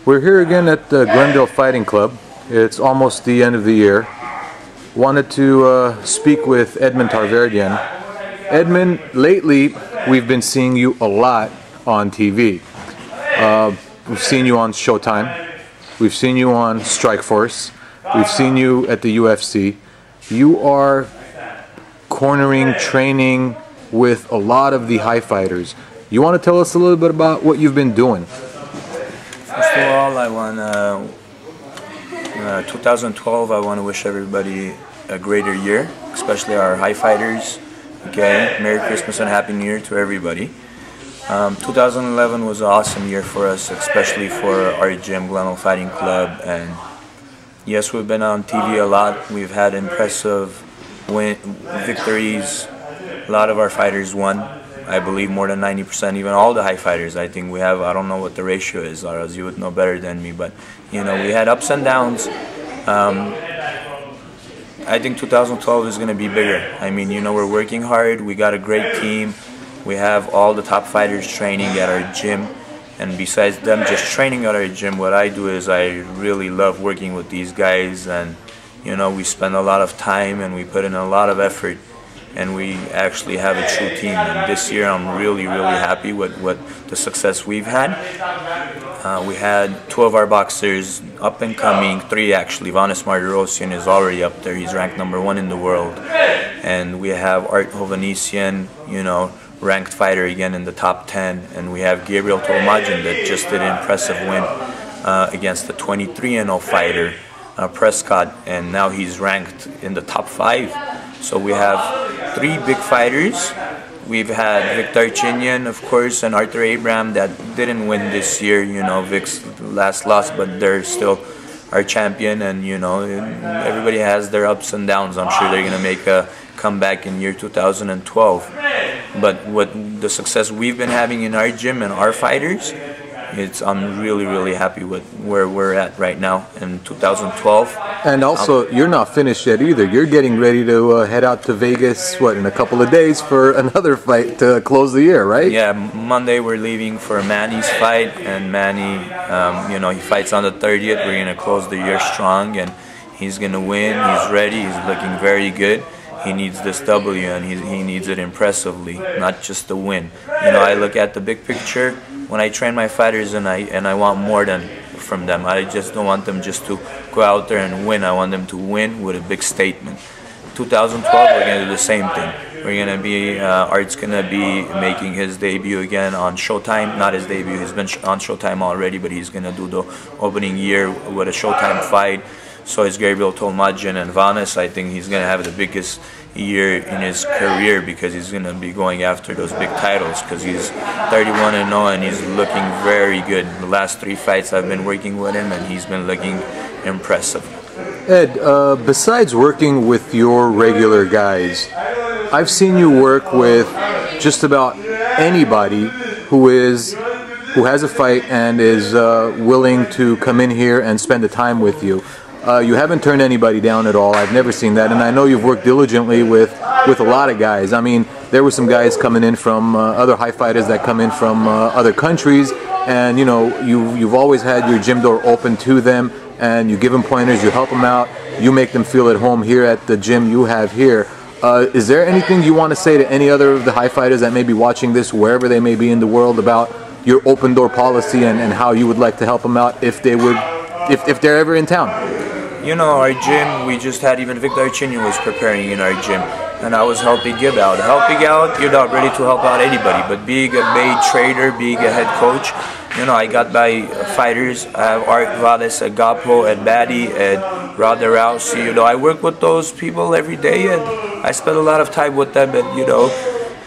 We're here again at the Glendale Fighting Club. It's almost the end of the year. Wanted to speak with Edmond Tarverdyan. Edmond, lately we've been seeing you a lot on TV. We've seen you on Showtime. We've seen you on Strikeforce. We've seen you at the UFC. You are cornering, training with a lot of the HyeFighters. You want to tell us a little bit about what you've been doing? First of all, I want 2012. I want to wish everybody a greater year, especially our HyeFighters. Okay, Merry Christmas and Happy New Year to everybody. 2011 was an awesome year for us, especially for our gym, Glendale Fighting Club. And yes, we've been on TV a lot. We've had impressive victories. A lot of our fighters won. I believe more than 90%, even all the HyeFighters. I think we have, I don't know what the ratio is, or else you would know better than me, but you know, we had ups and downs. I think 2012 is going to be bigger. I mean, you know, we're working hard, we got a great team, we have all the top fighters training at our gym, and besides them just training at our gym, what I do is I really love working with these guys, and you know, we spend a lot of time and we put in a lot of effort, and we actually have a true team. And this year I'm really happy with the success we've had. We had 2 of our boxers up and coming, 3 actually. Vanes Martirosyan is already up there, he's ranked #1 in the world. And we have Hovhannisyan, you know, ranked fighter again in the top 10. And we have Gabriel Tolmajyan that just did an impressive win against the 23-0 fighter, Prescott, and now he's ranked in the top 5. So we have 3 big fighters. We've had Artyom, of course, and Artyom that didn't win this year. You know, Vic's last loss, but they're still our champion. And you know, everybody has their ups and downs. I'm sure they're gonna make a comeback in year 2012. But what the success we've been having in our gym and our fighters, I'm really happy with where we're at right now in 2012. And also, you're not finished yet either. You're getting ready to head out to Vegas, what, in a couple of days for another fight to close the year, right? Yeah, Monday we're leaving for Manny's fight, and Manny, you know, he fights on the 30th. We're gonna close the year strong, and he's gonna win. He's ready. He's looking very good. He needs this W, and he needs it impressively, not just the win. You know, I look at the big picture when I train my fighters, and I want more from them. I just don't want them just to go out there and win. I want them to win with a big statement. 2012, we're gonna do the same thing. We're gonna be Art's gonna be making his debut again on Showtime. Not his debut. He's been on Showtime already, but he's gonna do the opening year with a Showtime fight. So is Gabriel, Tolmajyan, and Vanes. I think he's gonna have the biggest year in his career because he's gonna be going after those big titles because he's 31-0 and he's looking very good. The last 3 fights I've been working with him, and he's been looking impressive. Ed, besides working with your regular guys, I've seen you work with just about anybody who has a fight and is willing to come in here and spend the time with you. You haven't turned anybody down at all. I've never seen that, and I know you've worked diligently with a lot of guys. I mean, there were some guys coming in from other HyeFighters that come in from other countries, and you know, you've always had your gym door open to them, and you give them pointers, you help them out, you make them feel at home here at the gym you have here. Is there anything you want to say to any other of the HyeFighters that may be watching this, wherever they may be in the world, about your open door policy and how you would like to help them out if they're ever in town? You know, our gym, we just had even Artyom was preparing in our gym, and I was helping him out. Helping out, you're not ready to help out anybody, but being a main trainer, being a head coach, you know, I got my fighters. I have Art, Vanes, Gabriel, and Manny, and Ronda Rousey. You know, I work with those people every day, and I spend a lot of time with them, and you know,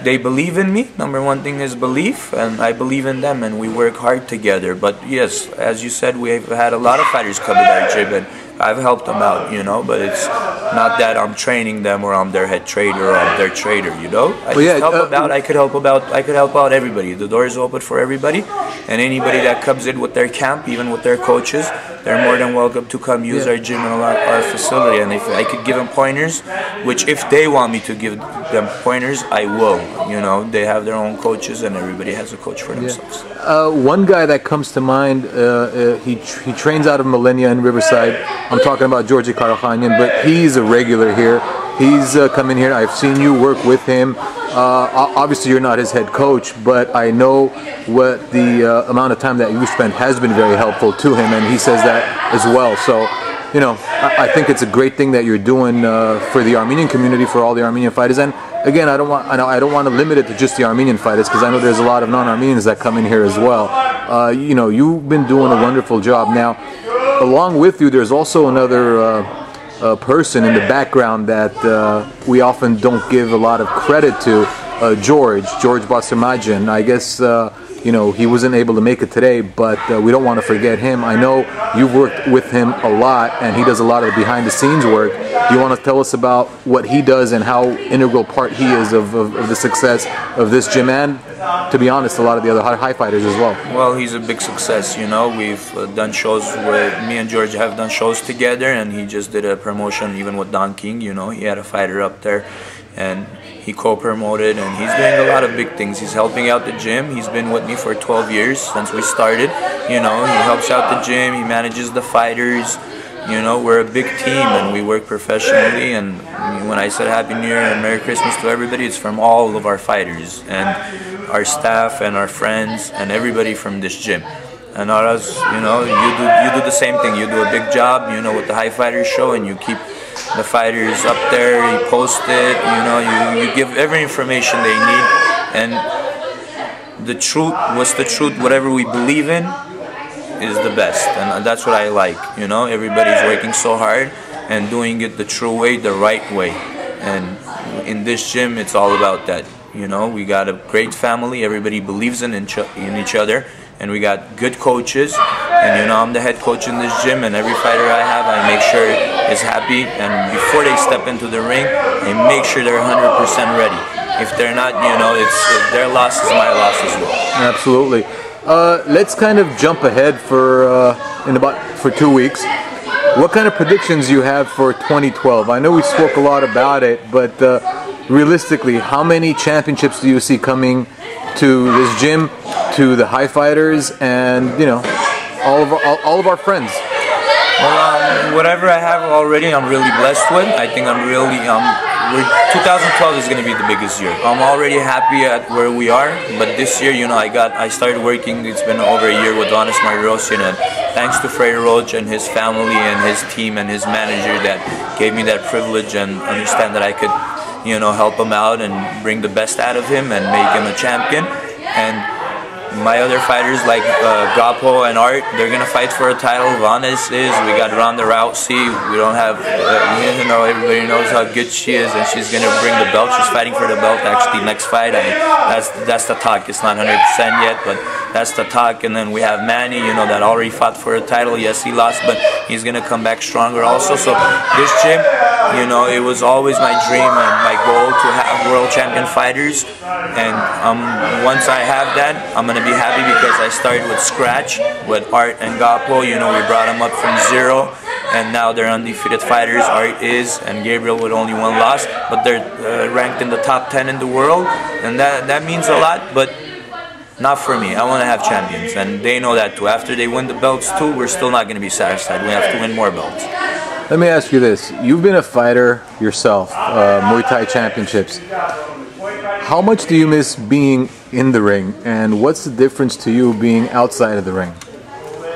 they believe in me. #1 thing is belief, and I believe in them, and we work hard together. But yes, as you said, we've had a lot of fighters come in our gym, and I've helped them out, you know, but it's not that I'm training them or I'm their head trainer or I'm their trader, you know. I could help out everybody. The door is open for everybody, and anybody that comes in with their camp, even with their coaches, they're more than welcome to come use our gym and our facility. And if I could give them pointers, which if they want me to give them pointers, I will. You know, they have their own coaches, and everybody has a coach for themselves. One guy that comes to mind, he trains out of Millennia in Riverside. I'm talking about George Hovhannisyan, but he's a regular here. He's coming here. I've seen you work with him. Obviously, you're not his head coach, but I know what the amount of time that you spent has been very helpful to him, and he says that as well. So, you know, I think it's a great thing that you're doing for the Armenian community, for all the Armenian fighters. And again, I don't want to limit it to just the Armenian fighters, because I know there's a lot of non-Armenians that come in here as well. You know, you've been doing a wonderful job. Now, along with you, there's also another person in the background that we often don't give a lot of credit to, George Tolmajyan. I guess you know, he wasn't able to make it today, but we don't want to forget him. I know you've worked with him a lot, and he does a lot of the behind-the-scenes work. Do you want to tell us about what he does and how integral part he is of the success of this gym, and, to be honest, a lot of the other HyeFighters as well? Well, he's a big success, you know. We've done shows with, me and George have done shows together, and he just did a promotion even with Don King, you know. He had a fighter up there, and he co-promoted, and he's doing a lot of big things. He's helping out the gym. He's been with me for 12 years since we started. You know, he helps out the gym, he manages the fighters. You know, we're a big team, and we work professionally. And when I said Happy New Year and Merry Christmas to everybody, it's from all of our fighters and our staff and our friends and everybody from this gym. And us, you know, you do the same thing. You do a big job, you know, with the HyeFighters show, and you keep the fighters up there, you post it, you know, you give every information they need. And the truth, what's the truth, whatever we believe in is the best. And that's what I like, you know. Everybody's working so hard and doing it the true way, the right way. And in this gym, it's all about that. You know, we got a great family. Everybody believes in each other. And we got good coaches, and you know, I'm the head coach in this gym, and every fighter I have, I make sure is happy, and before they step into the ring, I make sure they're 100% ready. If they're not, you know, it's their loss is my loss as well. Absolutely. Let's kind of jump ahead for 2 weeks. What kind of predictions do you have for 2012? I know we spoke a lot about it, but realistically, how many championships do you see coming to this gym, to the HyeFighters, and you know, all of our friends? Well, whatever I have already, I'm really blessed with. I think I'm really 2012 is going to be the biggest year. I'm already happy at where we are, but this year, you know, I started working. It's been over a year with Vanes Martirosyan, and thanks to Frey Roach and his family and his team and his manager that gave me that privilege and understand that I could, you know, help him out and bring the best out of him and make him a champion. And my other fighters like Gapo and Art, they're gonna fight for a title. Vanes is. We got Ronda Rousey. We don't have, you know, everybody knows how good she is, and she's gonna bring the belt. She's fighting for the belt. Actually, next fight, that's the talk. It's not 100% yet, but that's the talk. And then we have Manny, you know, that already fought for a title. Yes, he lost, but he's gonna come back stronger also. So this gym, you know, it was always my dream and my goal to have world champion fighters. And once I have that, I'm gonna be happy because I started with scratch with Art and Gapo. You know, we brought them up from 0, and now they're undefeated fighters. Art is, and Gabriel with only 1 loss, but they're ranked in the top 10 in the world, and that means a lot. But not for me. I want to have champions, and they know that too. After they win the belts too, we're still not going to be satisfied. We have to win more belts. Let me ask you this. You've been a fighter yourself, Muay Thai championships. How much do you miss being in the ring, and what's the difference to you being outside of the ring?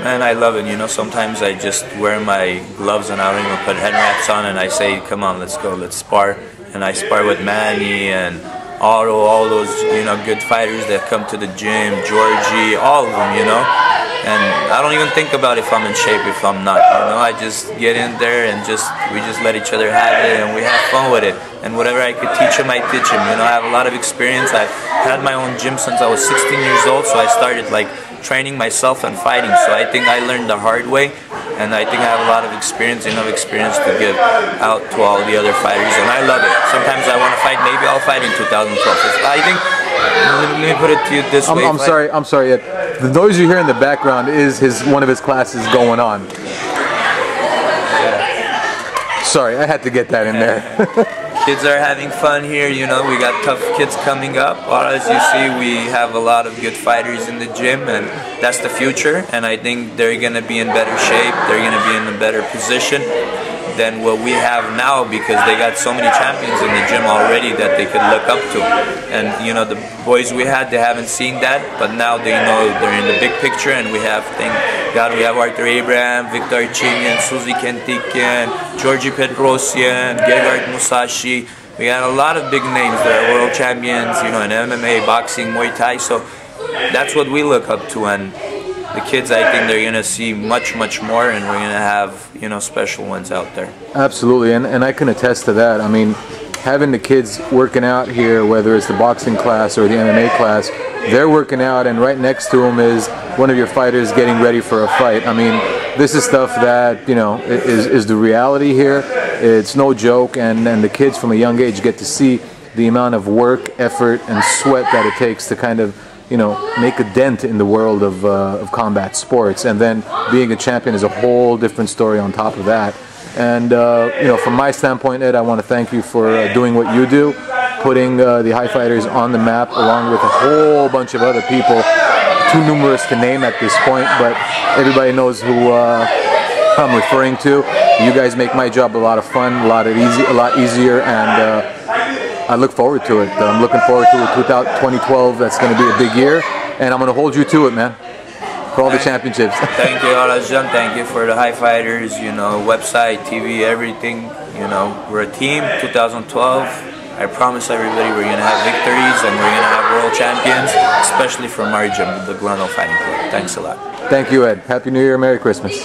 Man, I love it. You know, sometimes I just wear my gloves and I don't even put head wraps on, and I say, come on, let's go, let's spar. And I spar with Manny and Otto, all those, you know, good fighters that come to the gym, Georgie, all of them, you know. And I don't even think about if I'm in shape, if I'm not, you know. I just get in there and we just let each other have it, and we have fun with it. And whatever I could teach him, I teach him. You know, I have a lot of experience. I've had my own gym since I was 16 years old, so I started like training myself and fighting. So I think I learned the hard way, and I think I have a lot of experience, enough experience to give out to all the other fighters, and I love it. Sometimes I want to fight, maybe I'll fight in 2012. I think, let me put it to you this way. I'm sorry. The noise you hear in the background is one of his classes going on. Yeah. Sorry, I had to get that in there. kids are having fun here. You know, we got tough kids coming up. As you see, we have a lot of good fighters in the gym, and that's the future. And I think they're gonna be in better shape. They're gonna be in a better position than what we have now, because they got so many champions in the gym already that they could look up to. And you know, the boys we had, they haven't seen that, but now they know they're in the big picture. And we have, thank God, we have Artyom, Victor Chinian, Suzy Kentikyan, Georgi Petrosyan, Gegard Musashi. We got a lot of big names that are world champions, you know, in MMA, boxing, Muay Thai. So that's what we look up to. And the kids, I think they're going to see much, much more, and we're going to have, you know, special ones out there. Absolutely, and I can attest to that. I mean, having the kids working out here, whether it's the boxing class or the MMA class, they're working out, and right next to them is one of your fighters getting ready for a fight. I mean, this is stuff that, you know, is the reality here. It's no joke, and the kids from a young age get to see the amount of work, effort, and sweat that it takes to kind of, you know, make a dent in the world of combat sports. And then being a champion is a whole different story on top of that. And you know, from my standpoint, Ed, I want to thank you for doing what you do, putting the HyeFighters on the map along with a whole bunch of other people, too numerous to name at this point, but everybody knows who I'm referring to. You guys make my job a lot of fun, a lot easier, and I look forward to it. I'm looking forward to it. 2012, that's going to be a big year, and I'm going to hold you to it, man, for all the championships. Thank you, Artyom. Thank you for the HyeFighters, you know, website, TV, everything. You know, we're a team. 2012, I promise everybody we're going to have victories, and we're going to have world champions, especially from our gym, the Glendale Fighting Club. Thanks a lot. Thank you, Ed. Happy New Year, Merry Christmas.